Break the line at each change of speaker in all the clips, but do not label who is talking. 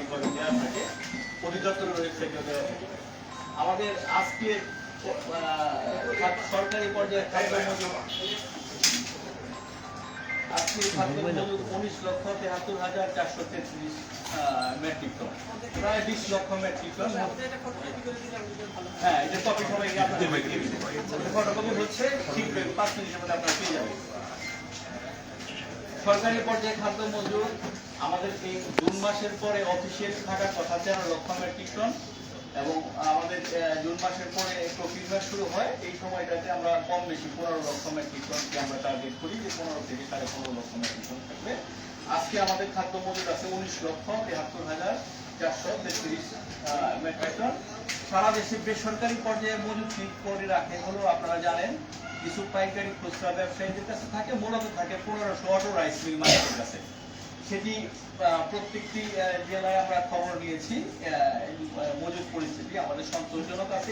সঠিকভাবে দেওয়া থাকে, অধিদপ্তরের ওয়েবসাইটে দেওয়া থাকে। আমাদের আজকে সরকারি পর্যায়ে খাদ্য মজুদ আজকে খাদ্য মজুদ 19,73,433 মেট্রিক টন, প্রায় 20 লক্ষ মেট্রিক টন। হ্যাঁ, এটা কপি সবাই ফটোকপি হচ্ছে, ঠিক 5 মিনিটের মধ্যে আপনারা পেয়ে যাবেন। সরকারি পর্যায়ে খাদ্য মজুদ আমাদের এই জুন মাসের পরে অফিসিয়াল থাকার কথা 13 লক্ষ মেট্রিক টন, এবং আমাদের জুন মাসের পরে প্রফিট মাস শুরু হয়। এই সময়টাতে আমরা কম বেশি 15 লক্ষ মেট্রিক টনকে আমরা টার্গেট করি যে 15 থেকে 15.5 লক্ষ মেট্রিক টন থাকবে। আজকে আমাদের খাদ্য মজুদ আছে 19,73,433 মেট্রিক টন। সারা দেশে বেসরকারি পর্যায়ে মজুদ ঠিক করে রাখে হলো আপনারা জানেন, কিছু পাইকারি খুচরা ব্যবসায়ীদের কাছে থাকে, মূলত থাকে 1500 অটো রাইস মিল মালিকের কাছে। সেটি প্রত্যেকটি জেলায় আমরা খবর নিয়েছি। মজুদ পরিস্থিতি আমাদের সন্তোষজনক আছে।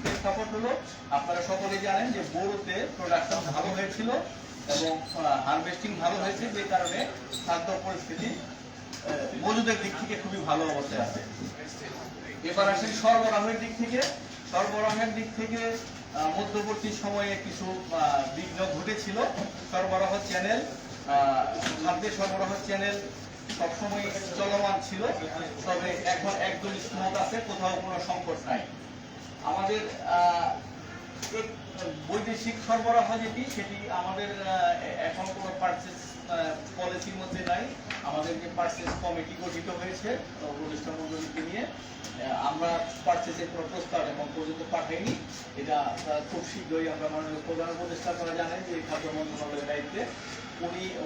প্রেক্ষাপট হলো আপনারা সকলে জানেন যে বোরোতে প্রোডাকশন ভালো হয়েছিল এবং হারভেস্টিং ভালো হয়েছে, যে কারণে খাদ্য পরিস্থিতি মজুদের দিক থেকে খুবই ভালো অবস্থায় আছে। এবার আসেন সরবরাহের দিক থেকে। সরবরাহের দিক থেকে মধ্যবর্তী সময়ে কিছু বিঘ্ন ঘটেছিল। সরবরাহ চ্যানেল, খাদ্যের সরবরাহ চ্যানেল সবসময় চলমান ছিল, তবে এখন একদম স্মুথ আছে, কোথাও কোনো সংকট নাই। আমাদের বৈদেশিক সরবরাহ যেটি, সেটি আমাদের এখন কোনো পারচেস পলিসির মধ্যে নাই। আমাদের যে পারচেস কমিটি গঠিত হয়েছে উপদেষ্টা মণ্ডলীকে নিয়ে, আমরা পারচেসের কোনো প্রস্তাব এখন পর্যন্ত পাঠাইনি। এটা খুব শীঘ্রই আমরা মাননীয় প্রধান উপদেষ্টা, আপনারা জানেন যে খাদ্য মন্ত্রণালয়ের দায়িত্বে,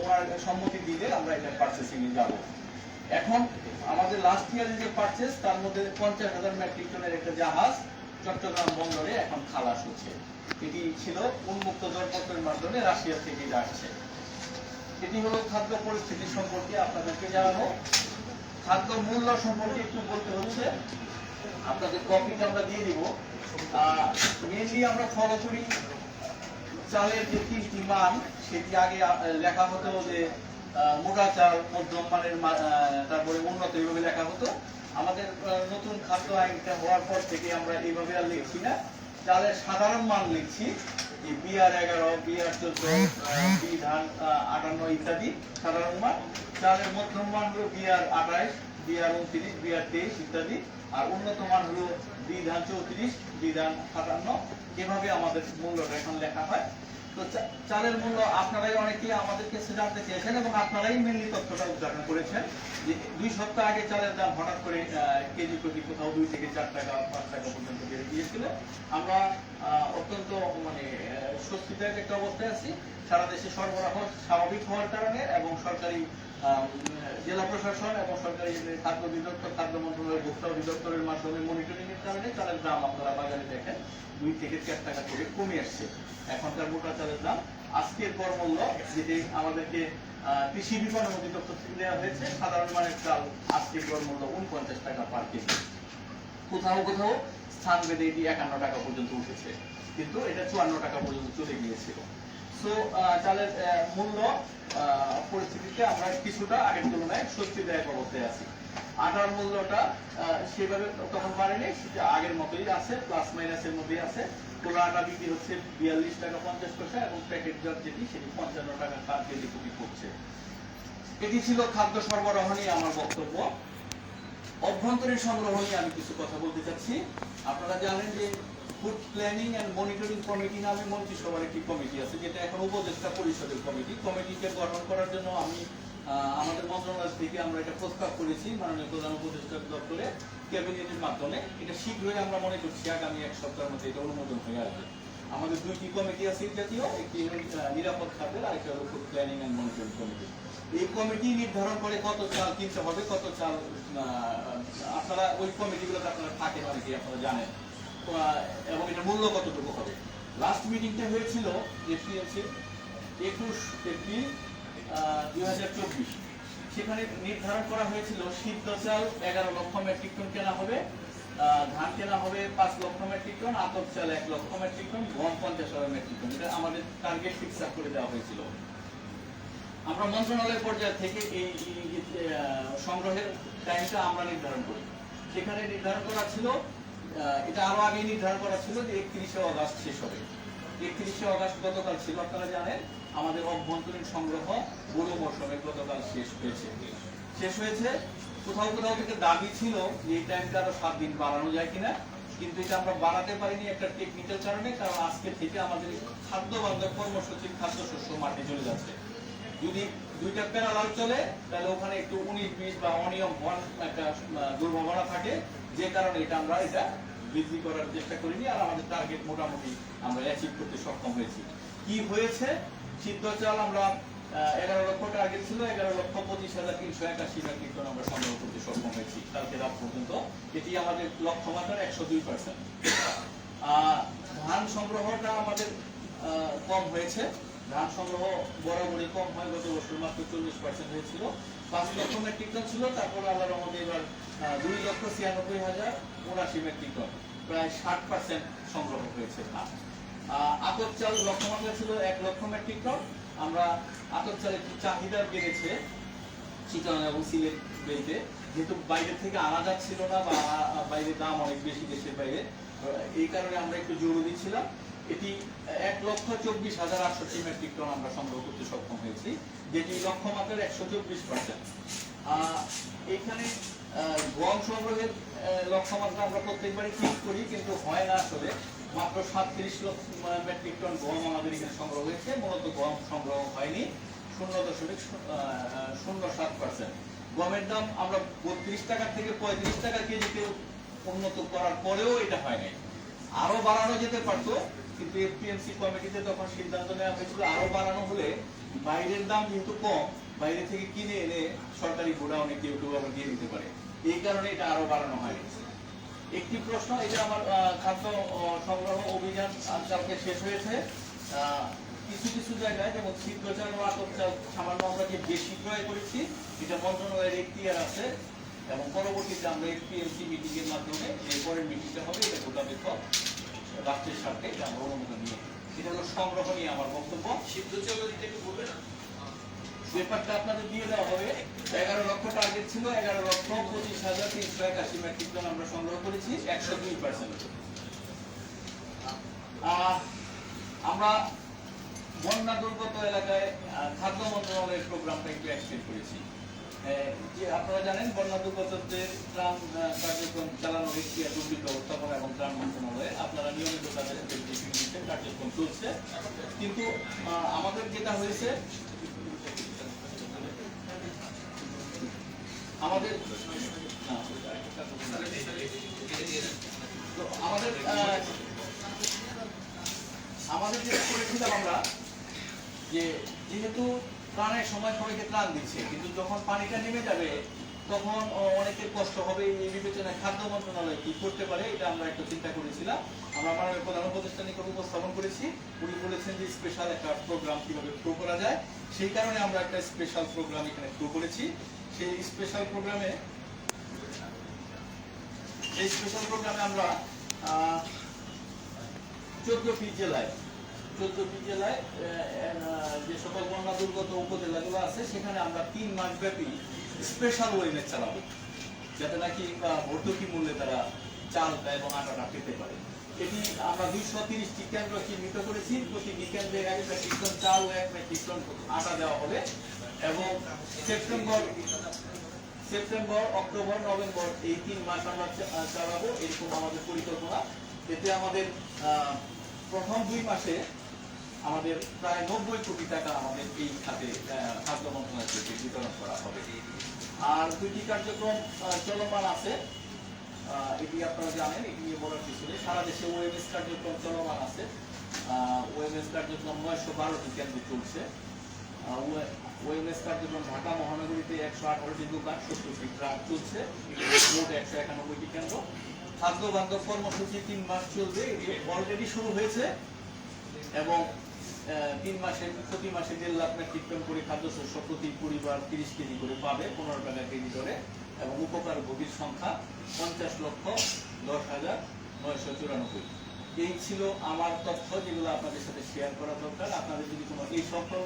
ওনার সম্মতি দিলে আমরা এটা পারচেসিং এ যাব। এখন আমাদের লাস্ট ইয়ারের যে পারচেস, তার মধ্যে 50,000 মেট্রিক টনের একটা জাহাজ চট্টগ্রাম বন্দরে এখন খালাস হচ্ছে। এটি ছিল উন্মুক্ত দরপত্রের মাধ্যমে রাশিয়া থেকে আসছে। এটি হলো খাদ্য পরিস্থিতি সম্পর্কে আপনাদেরকে জানানো। খাদ্য মূল্য সম্পর্কে একটু বলতে হচ্ছে, আপনাদের কপিটা আমরা দিয়ে দিব। মেনলি আমরা ফলো করি চালের যে 3টি মান, সেটি আগে লেখা হতো যে মোটা চাল, মধ্যম মানের, তারপরে উন্নত, এইভাবে লেখা হতো। আমাদের নতুন খাদ্য আইনটা হওয়ার পর থেকে আমরা এইভাবে আর লিখছি না, চালের সাধারণ মান লিখছি, বিআর 11, বিআর 14, বি ধান 58 ইত্যাদি সাধারণ মান। চালের মধ্যম মান হলো বিআর 28, বিআর 29, বিআর 23 ইত্যাদি। আর উন্নত মান হলো বি ধান 34, বি ধান 57। এভাবে আমাদের মূল্যটা এখন লেখা হয়। তো চালের মূল্য আপনারাই অনেকেই আমাদের কাছে জানতে চেয়েছেন, এবং আপনারাই মেনলি তথ্যটা উদ্ঘাটন করেছেন যে 2 সপ্তাহ আগে চালের দাম হঠাৎ করে কেজি প্রতি কোথাও 2 থেকে 4 টাকা 5 টাকা পর্যন্ত বেড়ে গিয়েছিল। আমরা অত্যন্ত স্বস্তিদায়ক একটা অবস্থায় আছি। সারা দেশে সরবরাহ স্বাভাবিক হওয়ার কারণে এবং সরকারি জেলা প্রশাসন এবং সরকারি খাদ্য অধিদপ্তর, খাদ্য মন্ত্রণালয়ের ভোক্তা অধিদপ্তরের মাধ্যমে মনিটরিং এর কারণে চালের দাম আপনারা বাজারে দেখেন 2 থেকে 4 টাকা করে কমে আসছে। এখনকার মোটা চালের দাম আজকের গড় মূল্য, যেটি আমাদেরকে কৃষি বিপণন অধিদপ্তর থেকে দেওয়া হয়েছে, সাধারণ মানের চাল আজকের গড় মূল্য 49 টাকা পার কেজি। কোথাও কোথাও স্থান ভেদে এটি 51 টাকা পর্যন্ত উঠেছে, কিন্তু এটা 54 টাকা পর্যন্ত চলে গিয়েছিল। সো চালের মূল্য পরিস্থিতিতে আমরা কিছুটা আগের তুলনায় স্বস্তিদায়ক অবস্থায় আছি। আটার মূল্যটা সেভাবে তখন বাড়েনি, সেটা আগের মতোই আছে, প্লাস মাইনাসের মধ্যেই আছে। কোলা আটা বিক্রি হচ্ছে 42 টাকা 50 পয়সা, এবং প্যাকেট জাত যেটি, সেটি 55 টাকা পার কেজি বিক্রি করছে। এটি ছিল খাদ্য সরবরাহ নিয়ে আমার বক্তব্য। অভ্যন্তরীণ সংগ্রহ নিয়ে আমি কিছু কথা বলতে চাচ্ছি। আপনারা জানেন যে food planning and monitoring committee নামে মন্ত্রিসভার একটি কমিটি আছে, যেটা এখন উপদেষ্টা পরিষদের কমিটি। কমিটিকে গঠন করার জন্য আমি আমাদের মন্ত্রণালয় থেকে আমরা এটা প্রস্তাব করেছি মাননীয় প্রধান উপদেষ্টা দপ্তরে ক্যাবিনেটের মাধ্যমে। এটা শীঘ্রই আমরা মনে করছি আগামী 1 সপ্তাহের মধ্যে এটা অনুমোদন হয়ে আসবে। আমাদের 2টি কমিটি আছে জাতীয়, একটি নিরাপদ খাদ্যের, আরেকটা হলো food planning and monitoring committee. এই কমিটি নির্ধারণ করে কত চাল কিনতে হবে, কত চাল, আপনারা ওই কমিটিগুলোতে আপনারা থাকেন অনেকেই, আপনারা জানেন, এবং এটার মূল্য কতটুকু হবে। লাস্ট মিটিংটা হয়েছিল এফসিএমসি 21 এপ্রিল 2024। সেখানে নির্ধারণ করা হয়েছিল সিদ্ধ চাল 11 লক্ষ মেট্রিক টন কেনা হবে, ধান কেনা হবে 5 লক্ষ মেট্রিক টন, আতপ চাল 1 লক্ষ মেট্রিক টন, গম 50,000 মেট্রিক টন। এটা আমাদের টার্গেট ফিক্স করে দেওয়া হয়েছিল। আমরা মন্ত্রণালয় পর্যায় থেকে এই সংগ্রহের টাইমটা আমরা নির্ধারণ করি। সেখানে নির্ধারণ করা ছিল, এটা আরো আগে নির্ধারণ করা ছিল যে 31শে অগাস্ট শেষ হবে। 31শে অগাস্ট গতকাল ছিল, আপনারা জানেন আমাদের অভ্যন্তরীণ সংগ্রহ বোরো মৌসুমে গতকাল শেষ হয়েছে। কোথাও কোথাও থেকে দাবি ছিল যে এই টাইমটা আরো 7 দিন বাড়ানো যায় কিনা, কিন্তু এটা আমরা বাড়াতে পারিনি একটা টেকনিক্যাল কারণে। কারণ আজকে থেকে আমাদের খাদ্য বান্ধব কর্মসূচির খাদ্যশস্য মাঠে চলে যাচ্ছে। যদি দুইটা প্যারালাল চলে তাহলে ওখানে একটু 19-20 বা অনিয়ম হওয়ার একটা দুর্ভাবনা থাকে, যে কারণে আমরা এটা বৃদ্ধি করার চেষ্টা করিনি। আর আমাদের টার্গেট মোটামুটি আমরা অ্যাচিভ করতে সক্ষম হয়েছি। কি হয়েছে, সিদ্ধ চাল আমরা 11 লক্ষ টার্গেট ছিল, 11,25,381 মেট্রিক টন আমরা সংগ্রহ করতে সক্ষম হয়েছি কালকে রাত পর্যন্ত। এটি আমাদের লক্ষ্যমাত্রার 102%। ধান সংগ্রহটা আমাদের কম হয়েছে। ধান সংগ্রহ বরাবরই কম হয়, গত বছর মাত্র 40% হয়েছিল। 5 লক্ষ মেট্রিক টন ছিল, তারপর আল্লাহর রহমতে এবার 2,96,079 মেট্রিক টন, প্রায় 60% সংগ্রহ হয়েছে ধান। আতপ চাল লক্ষ্যমাত্রা ছিল 1 লক্ষ মেট্রিক টন। আমরা আতপ চালের চাহিদা বেড়েছে চিটাগাং এবং সিলেট বেলতে, যেহেতু বাইরে থেকে আনা যাচ্ছিল না বা বাইরের দাম অনেক বেশি দেশের বাইরে, এই কারণে আমরা একটু জোর দিচ্ছিলাম। এটি 1,24,068 মেট্রিক টন আমরা সংগ্রহ করতে সক্ষম হয়েছি, যেটি লক্ষ্যমাত্রার 124%। এখানে গম সংগ্রহের লক্ষ্যমাত্রা আমরা প্রত্যেকবারই ঠিক করি, কিন্তু হয় না আসলে। মাত্র 37 লক্ষ মেট্রিক টন গম আমাদের এখানে সংগ্রহ হয়েছে। মূলত গম সংগ্রহ হয়নি, 0.07%। গমের দাম আমরা 32 টাকা থেকে 35 টাকা কেজিতে উন্নত করার পরেও এটা হয় নাই। আরো বাড়ানো যেতে পারতো, কিন্তু এফপিএমসি কমিটিতে তখন সিদ্ধান্ত নেওয়া হয়েছিল আরো বাড়ানো হলে বাইরের দাম যেহেতু কম, বাইরে থেকে কিনে এনে সরকারি গোডাউনে কেউ আবার দিয়ে দিতে পারে, এই কারণে এটা আরো বাড়ানো হয়। একটি প্রশ্ন, এটা আমার খাদ্য সংগ্রহ অভিযান কালকে শেষ হয়েছে। কিছু কিছু জায়গায় যেমন সিদ্ধ চাল ও আতপ চাল সামান্য আমরা যে বেশি ক্রয় করেছি, এটা মন্ত্রণালয়ের এখতিয়ার আছে, এবং পরবর্তীতে আমরা এফপিএমসি মিটিং এর মাধ্যমে যে পরের মিটিংটা হবে এটা গোটাবেক্ষ রাষ্ট্রের স্বার্থে আমরা অনুমোদন নিয়ে, এটা হলো সংগ্রহ নিয়ে আমার বক্তব্য।
সিদ্ধ চাল একটু বলবে না,
ব্যাপারটা আপনাদের দিয়ে দেওয়া হবে। 11 লক্ষ টার্গেট ছিল, 11,25,381 মেট্রিক টন আমরা সংগ্রহ করেছি, 102%। আমরা বন্যা দুর্গত এলাকায় খাদ্য মন্ত্রণালয়ের প্রোগ্রামটা একটু এক্সটেন্ড করেছি। যে আপনারা জানেন বন্যা দুর্গতদের ত্রাণ কার্যক্রম চালানোর এখতিয়ার দুর্যোগ ব্যবস্থাপনা এবং ত্রাণ মন্ত্রণালয়ে আপনারা নিয়মিত তাদের কার্যক্রম চলছে। কিন্তু আমাদের যেটা হয়েছে, আমাদের যেটা করেছিলাম আমরা, যে যেহেতু ত্রাণের সময় সবাইকে ত্রাণ দিচ্ছে, কিন্তু যখন পানিটা নেমে যাবে তখন অনেকের কষ্ট হবে। এই বিবেচনায় খাদ্য মন্ত্রণালয় কি করতে পারে, এটা আমরা একটু চিন্তা করেছিলাম। আমরা মাননীয় প্রধান উপদেষ্টা নিকট উপস্থাপন করেছি। উনি বলেছেন যে স্পেশাল একটা প্রোগ্রাম কিভাবে শুরু করা যায়, সেই কারণে আমরা একটা স্পেশাল প্রোগ্রাম এখানে শুরু করেছি। সেই স্পেশাল প্রোগ্রামে আমরা 14টি জেলায় যে সকল বন্যা দুর্গত উপজেলাগুলো আছে, সেখানে আমরা 3 মাস ব্যাপী স্পেশাল ওয়েনেস চালাবো, যাতে নাকি ভর্তুকি মূল্যে তারা চালটা এবং আটাটা পেতে পারে। এটি আমরা 230টি কেন্দ্র চিহ্নিত করেছি। প্রতিটি কেন্দ্রে 1 মেট্রিক টন চাল ও 1 মেট্রিক টন আটা দেওয়া হবে, এবং সেপ্টেম্বর, অক্টোবর, নভেম্বর এই 3 মাস আমরা চালাবো, এরকম আমাদের পরিকল্পনা। এতে আমাদের প্রথম 2 মাসে আমাদের প্রায় 90 কোটি টাকা আমাদের এই খাতে খাদ্য মন্ত্রণালয় থেকে বিতরণ করা হবে। আর 2টি কার্যক্রম চলমান আছে, এটি আপনারা জানেন, এটি নিয়ে বলার কিছু নেই। সারা দেশে ওএমএস কার্যক্রম চলমান আছে। ওএমএস কার্যক্রম 912টি কেন্দ্রে চলছে। ওএমএস কার্যক্রম ঢাকা মহানগরীতে 118টি দোকান, 70টি ট্রাক চলছে, মোট 191টি কেন্দ্র। খাদ্য বান্ধব কর্মসূচি 3 মাস চলবে, এটি অলরেডি শুরু হয়েছে, এবং 3 মাসে প্রতি মাসে 1.5 লাখ মেট্রিক টন করে খাদ্যশস্য প্রতি পরিবার 30 কেজি করে পাবে, 15 টাকা কেজি করে, এবং উপকার ভোগীর সংখ্যা 50,10,994। এই ছিল আমার তথ্য, যেগুলো আপনাদের সাথে শেয়ার করা দরকার। আপনাদের যদি কোনো এই সকল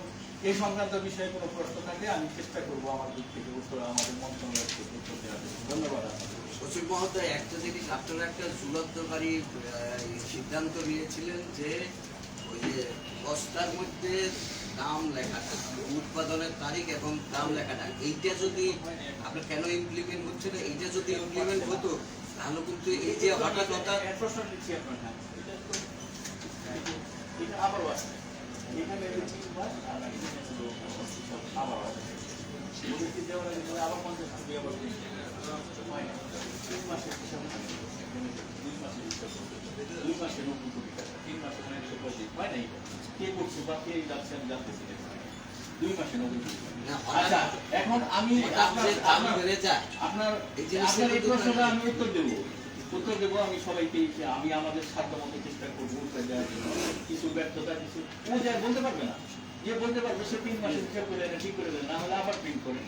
এই সংক্রান্ত বিষয়ে কোনো প্রশ্ন থাকলে আমি চেষ্টা করবো আমার দিক থেকে উত্তর, আমাদের মন্ত্রণালয় থেকে উত্তর দেওয়ার জন্য। ধন্যবাদ আপনাকে।
সচিব মহোদয়, একটা জিনিস আপনারা একটা চূড়ান্তকারী সিদ্ধান্ত নিয়েছিলেন যে ওই যে বস্তার মধ্যে দাম লেখাটা, উৎপাদনের তারিখ এবং দাম লেখাটা, এইটা যদি আপনার কেন ইমপ্লিমেন্ট হচ্ছে না, এইটা যদি ইমপ্লিমেন্ট হতো তাহলে কিন্তু এই যে হঠাৎ হঠাৎ
প্রশ্ন দিচ্ছি আপনার হাতে। এটা আবারও আসবে। এখানে এই তিনবার, আর এখানে হলো আবারও আসবে। ওদেরকে দেওয়ার আগে তাহলে আবার 50 টাকা আবার দিতে হবে। হয় না। 3 মাসের হিসাব হয় না। এখানে 2 মাসের হিসাব করতে হবে। 2 মাসে 90 কোটি টাকা, 3 মাসে 125 হয় না এটা। কে করছে বা কে যাচ্ছে আমি জানতেছি না। 2 মাসে 90 কোটি টাকা।
না,
আচ্ছা, এখন আমি
হঠাৎ যে দাম বেড়ে যায়,
আপনার
এই জিনিসটা
আপনার এই
কিন্তু
প্রশ্নটা আমি উত্তর দেবো। উত্তর দেবো আমি সবাইকে, আমি আমাদের সাধ্য মতো চেষ্টা করবো উত্তর দেওয়ার জন্য। কিছু ব্যর্থতা, কিছু ও যা বলতে পারবে না, যে বলতে পারবে সে 3 মাসের হিসাব করে ঠিক করে দেবে, না হলে আবার প্রিন্ট করে।